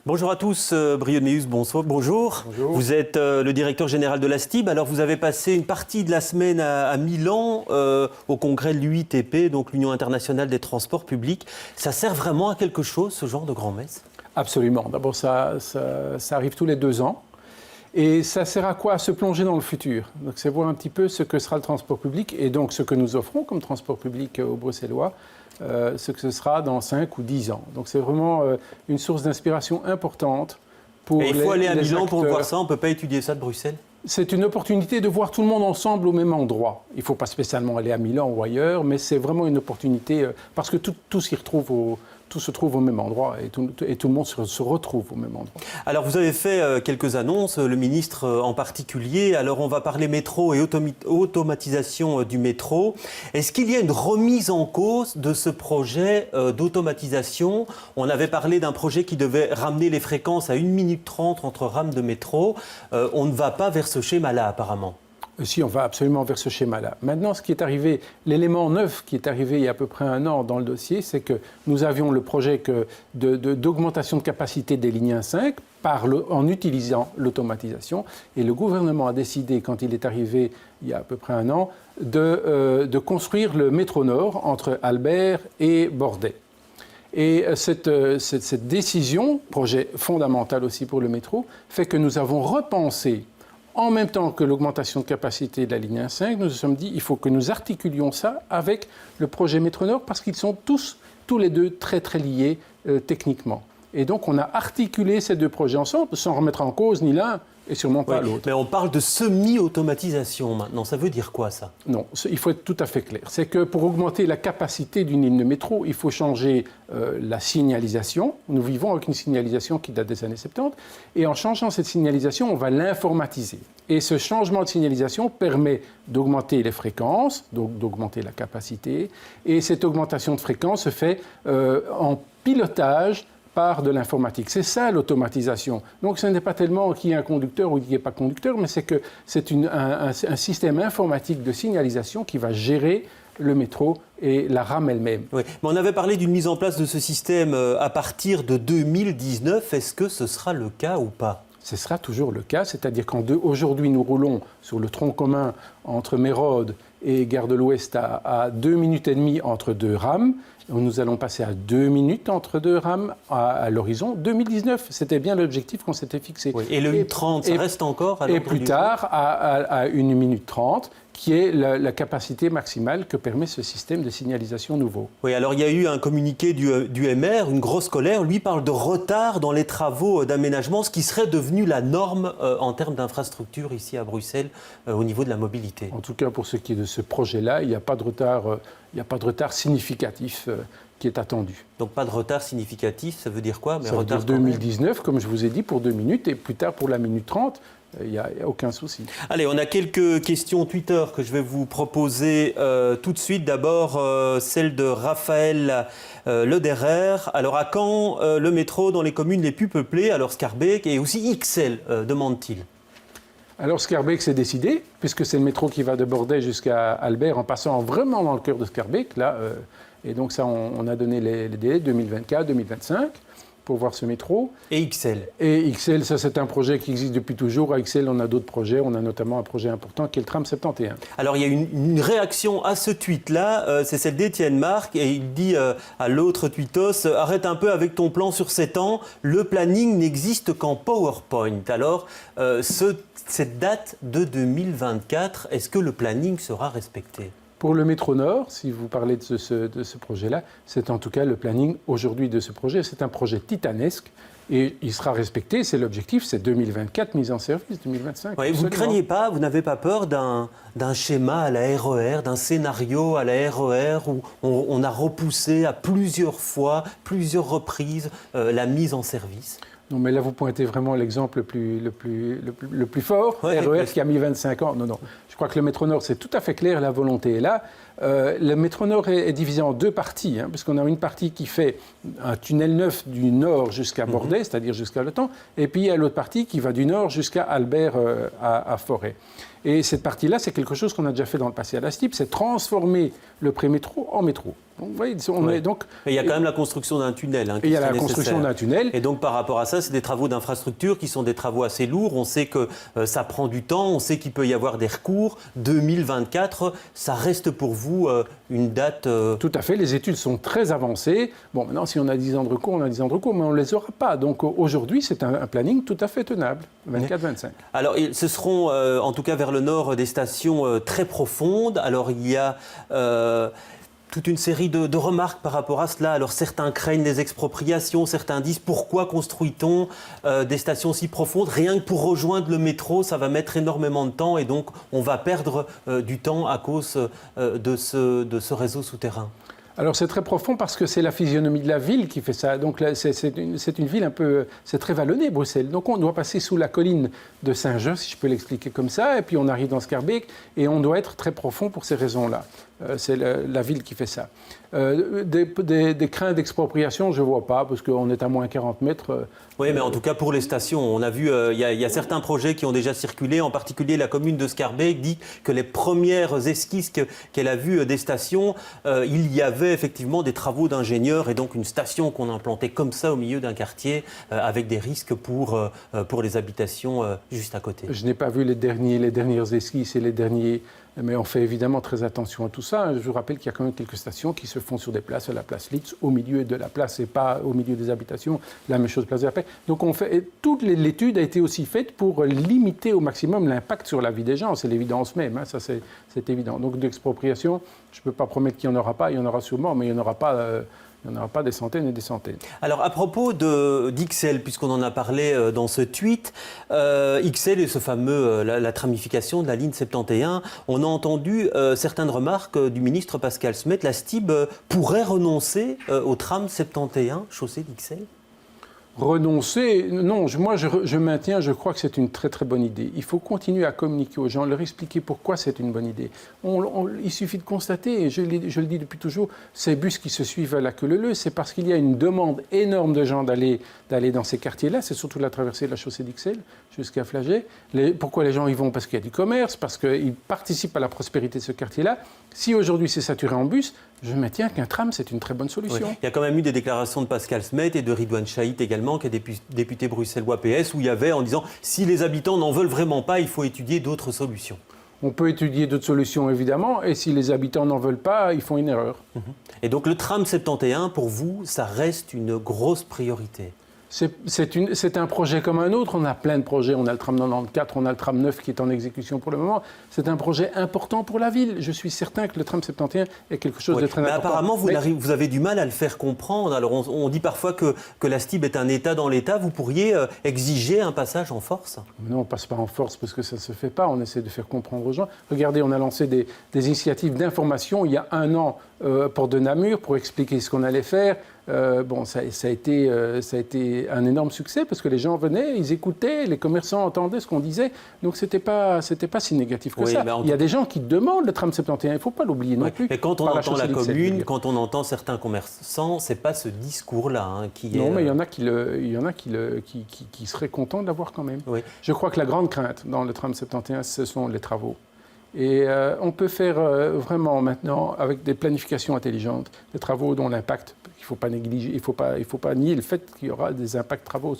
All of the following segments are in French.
Bonjour à tous, Brioneus, bonjour. Bonjour. Vous êtes le directeur général de la STIB. Alors vous avez passé une partie de la semaine à Milan au congrès de l'UITP, donc l'Union internationale des transports publics. Ça sert vraiment à quelque chose, ce genre de grand-messe? Absolument. D'abord, ça arrive tous les 2 ans. Et ça sert à quoi? À se plonger dans le futur. Donc c'est voir un petit peu ce que sera le transport public et donc ce que nous offrons comme transport public aux Bruxellois, ce que ce sera dans 5 ou 10 ans. Donc c'est vraiment une source d'inspiration importante pour les acteurs. Et il faut aller à Milan pour voir ça, on ne peut pas étudier ça de Bruxelles? C'est une opportunité de voir tout le monde ensemble au même endroit. Il ne faut pas spécialement aller à Milan ou ailleurs, mais c'est vraiment une opportunité parce que tout se trouve au même endroit et tout le monde se retrouve au même endroit. Alors vous avez fait quelques annonces, le ministre en particulier. Alors on va parler métro et automatisation du métro. Est-ce qu'il y a une remise en cause de ce projet d'automatisation? On avait parlé d'un projet qui devait ramener les fréquences à 1 minute 30 entre rames de métro. On ne va pas vers ce schéma-là apparemment. Si, on va absolument vers ce schéma-là. Maintenant, ce qui est arrivé, l'élément neuf qui est arrivé il y a à peu près 1 an dans le dossier, c'est que nous avions le projet d'augmentation de capacité des lignes 1-5 en utilisant l'automatisation. Et le gouvernement a décidé, quand il est arrivé il y a à peu près 1 an, de construire le métro Nord entre Albert et Bordet. Et cette décision, projet fondamental aussi pour le métro, fait que nous avons repensé. En même temps que l'augmentation de capacité de la ligne 1-5, nous nous sommes dit qu'il faut que nous articulions ça avec le projet Métro Nord parce qu'ils sont tous les deux très très liés techniquement. Et donc on a articulé ces 2 projets ensemble sans remettre en cause ni l'un et sûrement pas l'autre. Mais on parle de semi-automatisation maintenant. Ça veut dire quoi ça? Non, il faut être tout à fait clair. C'est que pour augmenter la capacité d'une ligne de métro, il faut changer la signalisation. Nous vivons avec une signalisation qui date des années 70. Et en changeant cette signalisation, on va l'informatiser. Et ce changement de signalisation permet d'augmenter les fréquences, donc d'augmenter la capacité. Et cette augmentation de fréquence se fait en pilotage par de l'informatique. C'est ça l'automatisation. Donc ce n'est pas tellement qu'il y ait un conducteur ou qu'il n'y ait pas de conducteur, mais c'est que c'est un système informatique de signalisation qui va gérer le métro et la rame elle-même. Oui, mais on avait parlé d'une mise en place de ce système à partir de 2019. Est-ce que ce sera le cas ou pas? Ce sera toujours le cas, c'est-à-dire qu'aujourd'hui nous roulons sur le tronc commun entre Mérode et Gare de l'Ouest à 2 minutes et demie entre 2 rames. Nous allons passer à 2 minutes entre 2 rames à l'horizon 2019. C'était bien l'objectif qu'on s'était fixé. Oui, et le 1,30, ça reste encore à Et plus tard, à 1 minute 30, qui est la capacité maximale que permet ce système de signalisation nouveau. Oui, alors il y a eu un communiqué du MR, une grosse colère. Lui parle de retard dans les travaux d'aménagement, ce qui serait devenu la norme en termes d'infrastructure ici à Bruxelles au niveau de la mobilité. En tout cas, pour ce qui est de ce projet-là, il n'y a pas de retard significatif qui est attendu. Donc pas de retard significatif, ça veut dire quoi? Ça veut dire 2019, comme je vous ai dit, pour 2 minutes, et plus tard pour la minute 30. Il n'y a aucun souci. Allez, on a quelques questions Twitter que je vais vous proposer tout de suite. D'abord, celle de Raphaël Lederer. Alors, à quand le métro dans les communes les plus peuplées? Alors, Schaerbeek et aussi Ixelles, demande-t-il. Alors, Schaerbeek, c'est décidé, puisque c'est le métro qui va de Bordet jusqu'à Albert, en passant vraiment dans le cœur de Schaerbeek. Là, et donc, ça, on a donné les délais 2024, 2025. Pour voir ce métro. Et Ixelles. Et Ixelles, ça c'est un projet qui existe depuis toujours. À Ixelles, on a d'autres projets. On a notamment un projet important qui est le tram 71. Alors il y a une réaction à ce tweet-là, c'est celle d'Étienne Marc, et il dit à l'autre tweetos, arrête un peu avec ton plan sur 7 ans, le planning n'existe qu'en PowerPoint. Alors cette date de 2024, est-ce que le planning sera respecté ? Pour le métro Nord, si vous parlez de ce projet-là, c'est en tout cas le planning aujourd'hui de ce projet. C'est un projet titanesque et il sera respecté. C'est l'objectif, c'est 2024, mise en service, 2025. Ouais, vous ne craignez pas, vous n'avez pas peur d'un schéma à la RER, d'un scénario à la RER où on a repoussé à plusieurs fois, plusieurs reprises la mise en service? Non, mais là, vous pointez vraiment l'exemple le plus fort, ouais, RER qui a mis 25 ans. Non. Je crois que le métro Nord, c'est tout à fait clair, la volonté est là. Le métro Nord est divisé en 2 parties, puisqu'on a une partie qui fait un tunnel neuf du nord jusqu'à Bordet, c'est-à-dire jusqu'à Le Temps, et puis il y a l'autre partie qui va du nord jusqu'à Albert à Forêt. Et cette partie-là, c'est quelque chose qu'on a déjà fait dans le passé à la STIP, c'est transformer le pré-métro en métro. Donc, vous voyez, il y a quand même la construction d'un tunnel. Il y a la construction d'un tunnel. Et donc, par rapport à ça, c'est des travaux d'infrastructure qui sont des travaux assez lourds. On sait que ça prend du temps, on sait qu'il peut y avoir des recours. 2024, ça reste pour vous une date... Tout à fait, les études sont très avancées. Bon, maintenant, si on a 10 ans de recours, on a 10 ans de recours, mais on ne les aura pas. Donc, aujourd'hui, c'est un planning tout à fait tenable, 24-25. Alors, ce seront, en tout cas vers le nord, des stations très profondes. Alors, il y a... toute une série de remarques par rapport à cela. Alors certains craignent des expropriations, certains disent pourquoi construit-on des stations si profondes? Rien que pour rejoindre le métro, ça va mettre énormément de temps et donc on va perdre du temps à cause de ce réseau souterrain. Alors c'est très profond parce que c'est la physionomie de la ville qui fait ça. Donc c'est une ville un peu... C'est très vallonné, Bruxelles. Donc on doit passer sous la colline de Saint-Jean, si je peux l'expliquer comme ça, et puis on arrive dans Schaerbeek, et on doit être très profond pour ces raisons-là. C'est la ville qui fait ça. Des craintes d'expropriation, je ne vois pas, parce qu'on est à moins 40 mètres. Oui, mais en tout cas pour les stations, on a vu, il y a certains projets qui ont déjà circulé, en particulier la commune de Schaerbeek dit que les premières esquisses qu'elle a vues des stations, il y avait effectivement des travaux d'ingénieurs et donc une station qu'on implantait comme ça au milieu d'un quartier avec des risques pour les habitations juste à côté. Je n'ai pas vu les dernières esquisses et les derniers... Mais on fait évidemment très attention à tout ça. Je vous rappelle qu'il y a quand même quelques stations qui se font sur des places, la place Litz, au milieu de la place et pas au milieu des habitations. La même chose, place de la Paix. Donc toute l'étude a été aussi faite pour limiter au maximum l'impact sur la vie des gens. C'est l'évidence même, hein, ça c'est évident. Donc d'expropriation, je ne peux pas promettre qu'il n'y en aura pas. Il y en aura sûrement, mais il n'y en aura pas... Il n'y en aura pas des centaines et des centaines. Alors, à propos d'XL, puisqu'on en a parlé dans ce tweet, XL et ce fameux, la tramification de la ligne 71, on a entendu certaines remarques du ministre Pascal Smet. La STIB pourrait renoncer au tram 71, chaussée d'XL? Renoncer, non, moi je maintiens, je crois que c'est une très très bonne idée. Il faut continuer à communiquer aux gens, leur expliquer pourquoi c'est une bonne idée. Il suffit de constater, et je le dis depuis toujours, ces bus qui se suivent à la queue leu, c'est parce qu'il y a une demande énorme de gens d'aller dans ces quartiers-là, c'est surtout la traversée de la chaussée d'Ixelles jusqu'à Flagey. Pourquoi les gens y vont? Parce qu'il y a du commerce, parce qu'ils participent à la prospérité de ce quartier-là. Si aujourd'hui c'est saturé en bus, je maintiens qu'un tram, c'est une très bonne solution. Oui. Il y a quand même eu des déclarations de Pascal Smet et de Ridouane Chahit également, qui est député bruxellois PS, où il y avait en disant si les habitants n'en veulent vraiment pas, il faut étudier d'autres solutions. On peut étudier d'autres solutions, évidemment, et si les habitants n'en veulent pas, ils font une erreur. Et donc le tram 71, pour vous, ça reste une grosse priorité? C'est un projet comme un autre. On a plein de projets. On a le tram 94, on a le tram 9 qui est en exécution pour le moment. C'est un projet important pour la ville. Je suis certain que le tram 71 est quelque chose de très important. Apparemment, vous avez du mal à le faire comprendre. Alors, on dit parfois que la STIB est un État dans l'État. Vous pourriez exiger un passage en force? Non, on ne passe pas en force parce que ça ne se fait pas. On essaie de faire comprendre aux gens. Regardez, on a lancé des initiatives d'information il y a un an pour de Namur, pour expliquer ce qu'on allait faire. Ça a été un énorme succès parce que les gens venaient, ils écoutaient, les commerçants entendaient ce qu'on disait. Donc c'était pas si négatif que ça. Il y a des gens qui demandent le tram 71, il ne faut pas l'oublier non plus. Mais quand on entend la commune, quand on entend certains commerçants, c'est pas ce discours-là qui est... Non, mais il y en a qui seraient contents de l'avoir quand même. Oui. Je crois que la grande crainte dans le tram 71, ce sont les travaux. Et on peut faire vraiment maintenant, avec des planifications intelligentes, des travaux dont l'impact, il ne faut pas négliger, il faut pas nier le fait qu'il y aura des impacts travaux.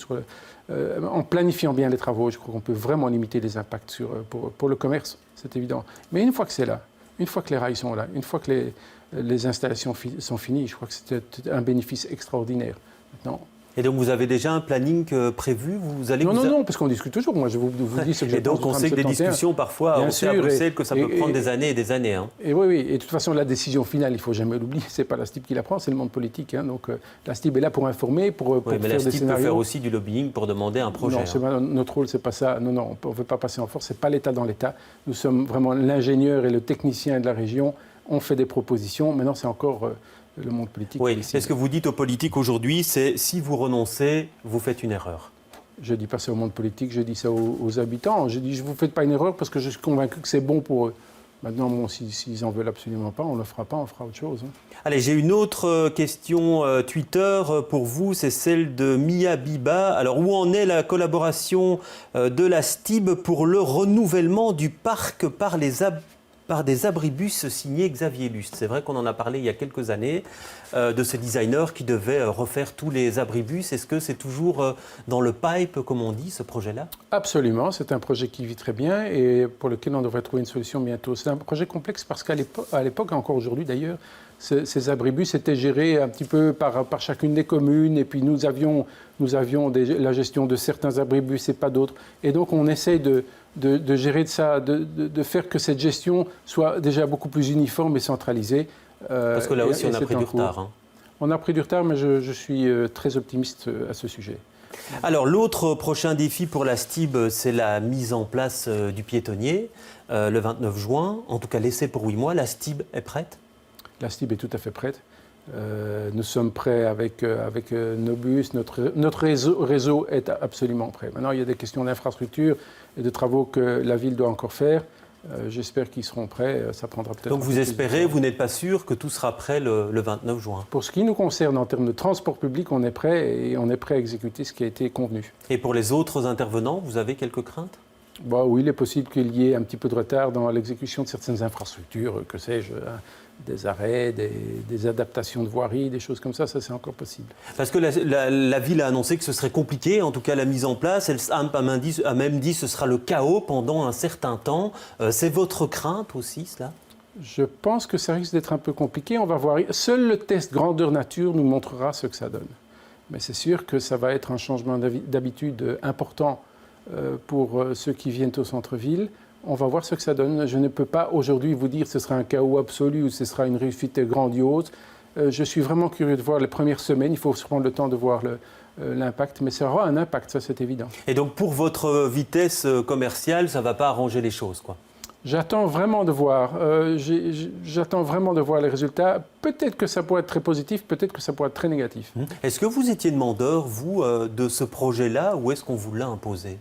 En planifiant bien les travaux, je crois qu'on peut vraiment limiter les impacts pour le commerce, c'est évident. Mais une fois que c'est là, une fois que les rails sont là, une fois que les installations sont finies, je crois que c'est un bénéfice extraordinaire. Maintenant, et donc vous avez déjà un planning prévu? Non, parce qu'on discute toujours. Moi, je vous dis ce que j'ai. Et donc on sait que des discussions, parfois, on sait à Bruxelles que ça peut prendre des années et des années. Hein. Et oui. Et de toute façon, la décision finale, il ne faut jamais l'oublier, ce n'est pas la STIB qui la prend, c'est le monde politique. Hein. Donc la STIB est là pour informer, pour faire des scénarios. Mais la STIB peut faire aussi du lobbying pour demander un projet. Non, notre rôle, ce n'est pas ça. Non, on ne veut pas passer en force. Ce n'est pas l'État dans l'État. Nous sommes vraiment l'ingénieur et le technicien de la région. On fait des propositions. Maintenant, c'est encore... le monde politique. Oui, c'est ce que vous dites aux politiques aujourd'hui, c'est si vous renoncez, vous faites une erreur. Je ne dis pas ça au monde politique, je dis ça aux habitants. Je dis, vous ne faites pas une erreur parce que je suis convaincu que c'est bon pour eux. Maintenant, bon, s'ils en veulent absolument pas, on ne le fera pas, on fera autre chose. Allez, j'ai une autre question Twitter pour vous, c'est celle de Mia Biba. Alors, où en est la collaboration de la STIB pour le renouvellement du parc par des abribus signés Xavier Lust? C'est vrai qu'on en a parlé il y a quelques années de ce designer qui devait refaire tous les abribus. Est-ce que c'est toujours dans le pipe, comme on dit, ce projet-là? Absolument, c'est un projet qui vit très bien et pour lequel on devrait trouver une solution bientôt. C'est un projet complexe parce qu'à l'époque, et encore aujourd'hui d'ailleurs, ces abribus étaient gérés un petit peu par chacune des communes et puis nous avions la gestion de certains abribus et pas d'autres. Et donc on essaye de gérer ça, de faire que cette gestion soit déjà beaucoup plus uniforme et centralisée. Parce que là aussi, on a pris du retard. Hein. On a pris du retard, mais je suis très optimiste à ce sujet. Alors, l'autre prochain défi pour la STIB, c'est la mise en place du piétonnier le 29 juin. En tout cas, l'essai pour 8 mois. La STIB est prête? La STIB est tout à fait prête. Nous sommes prêts avec nos bus. Notre réseau est absolument prêt. Maintenant, il y a des questions d'infrastructure et de travaux que la ville doit encore faire. J'espère qu'ils seront prêts. Ça prendra peut-être. Donc vous espérez, vous n'êtes pas sûr que tout sera prêt le 29 juin? Pour ce qui nous concerne, en termes de transport public, on est prêt et on est prêt à exécuter ce qui a été convenu. Et pour les autres intervenants, vous avez quelques craintes? Oui, il est possible qu'il y ait un petit peu de retard dans l'exécution de certaines infrastructures, que sais-je, des arrêts, des adaptations de voirie, des choses comme ça c'est encore possible. Parce que la ville a annoncé que ce serait compliqué, en tout cas la mise en place, elle a même dit que ce sera le chaos pendant un certain temps. C'est votre crainte aussi, cela? Je pense que ça risque d'être un peu compliqué, on va voir. Seul le test grandeur nature nous montrera ce que ça donne. Mais c'est sûr que ça va être un changement d'habitude important pour ceux qui viennent au centre-ville. On va voir ce que ça donne. Je ne peux pas aujourd'hui vous dire que ce sera un chaos absolu ou ce sera une réussite grandiose. Je suis vraiment curieux de voir les premières semaines. Il faut se prendre le temps de voir l'impact, mais ça aura un impact, ça c'est évident. Et donc pour votre vitesse commerciale, ça ne va pas arranger les choses, quoi? J'attends vraiment de voir. J'attends vraiment de voir les résultats. Peut-être que ça pourrait être très positif, peut-être que ça pourrait être très négatif. Est-ce que vous étiez demandeur, vous, de ce projet-là, ou est-ce qu'on vous l'a imposé?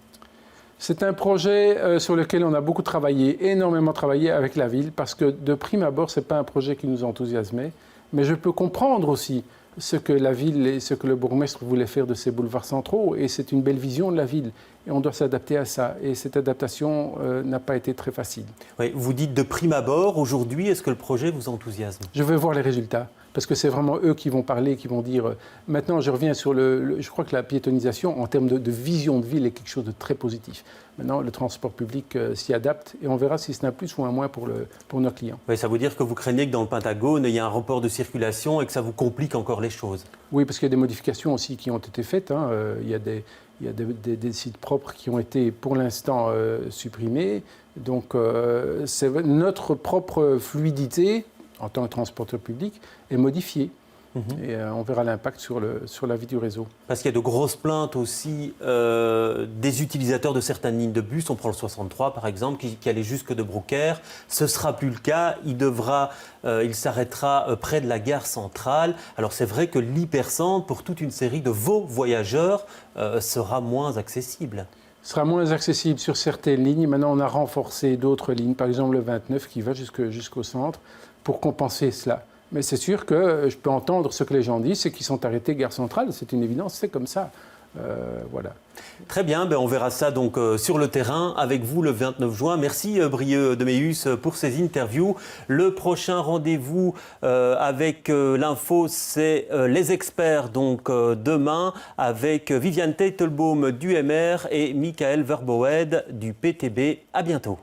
C'est un projet sur lequel on a beaucoup travaillé, énormément travaillé avec la ville, parce que de prime abord, ce n'est pas un projet qui nous enthousiasmait. Mais je peux comprendre aussi ce que la ville et ce que le bourgmestre voulait faire de ces boulevards centraux. Et c'est une belle vision de la ville. Et on doit s'adapter à ça. Et cette adaptation n'a pas été très facile. Oui, vous dites de prime abord. Aujourd'hui, est-ce que le projet vous enthousiasme? Je veux voir les résultats. Parce que c'est vraiment eux qui vont parler, qui vont dire... Maintenant, je reviens sur je crois que la piétonisation, en termes de vision de ville, est quelque chose de très positif. Maintenant, le transport public s'y adapte et on verra si c'est un plus ou un moins pour nos clients. Oui, ça veut dire que vous craignez que dans le Pentagone, il y ait un report de circulation et que ça vous complique encore les choses? Oui, parce qu'il y a des modifications aussi qui ont été faites. Hein. Il y a des sites propres qui ont été, pour l'instant, supprimés. Donc, c'est notre propre fluidité en tant que transporteur public, est modifié. Et on verra l'impact sur la vie du réseau. Parce qu'il y a de grosses plaintes aussi des utilisateurs de certaines lignes de bus. On prend le 63 par exemple, qui allait jusque de Brouckère. Ce ne sera plus le cas. Il s'arrêtera près de la gare centrale. Alors c'est vrai que l'hypercentre, pour toute une série de vos voyageurs, sera moins accessible. Sera moins accessible sur certaines lignes. Maintenant, on a renforcé d'autres lignes, par exemple le 29 qui va jusqu'au centre, pour compenser cela. Mais c'est sûr que je peux entendre ce que les gens disent, c'est qu'ils sont arrêtés gare centrale, c'est une évidence, c'est comme ça. Voilà. Très bien, on verra ça donc sur le terrain avec vous le 29 juin. Merci Brieux Deméus pour ces interviews. Le prochain rendez-vous avec l'info, c'est les experts donc demain avec Viviane Teitelbaum du MR et Michael Verboed du PTB. À bientôt.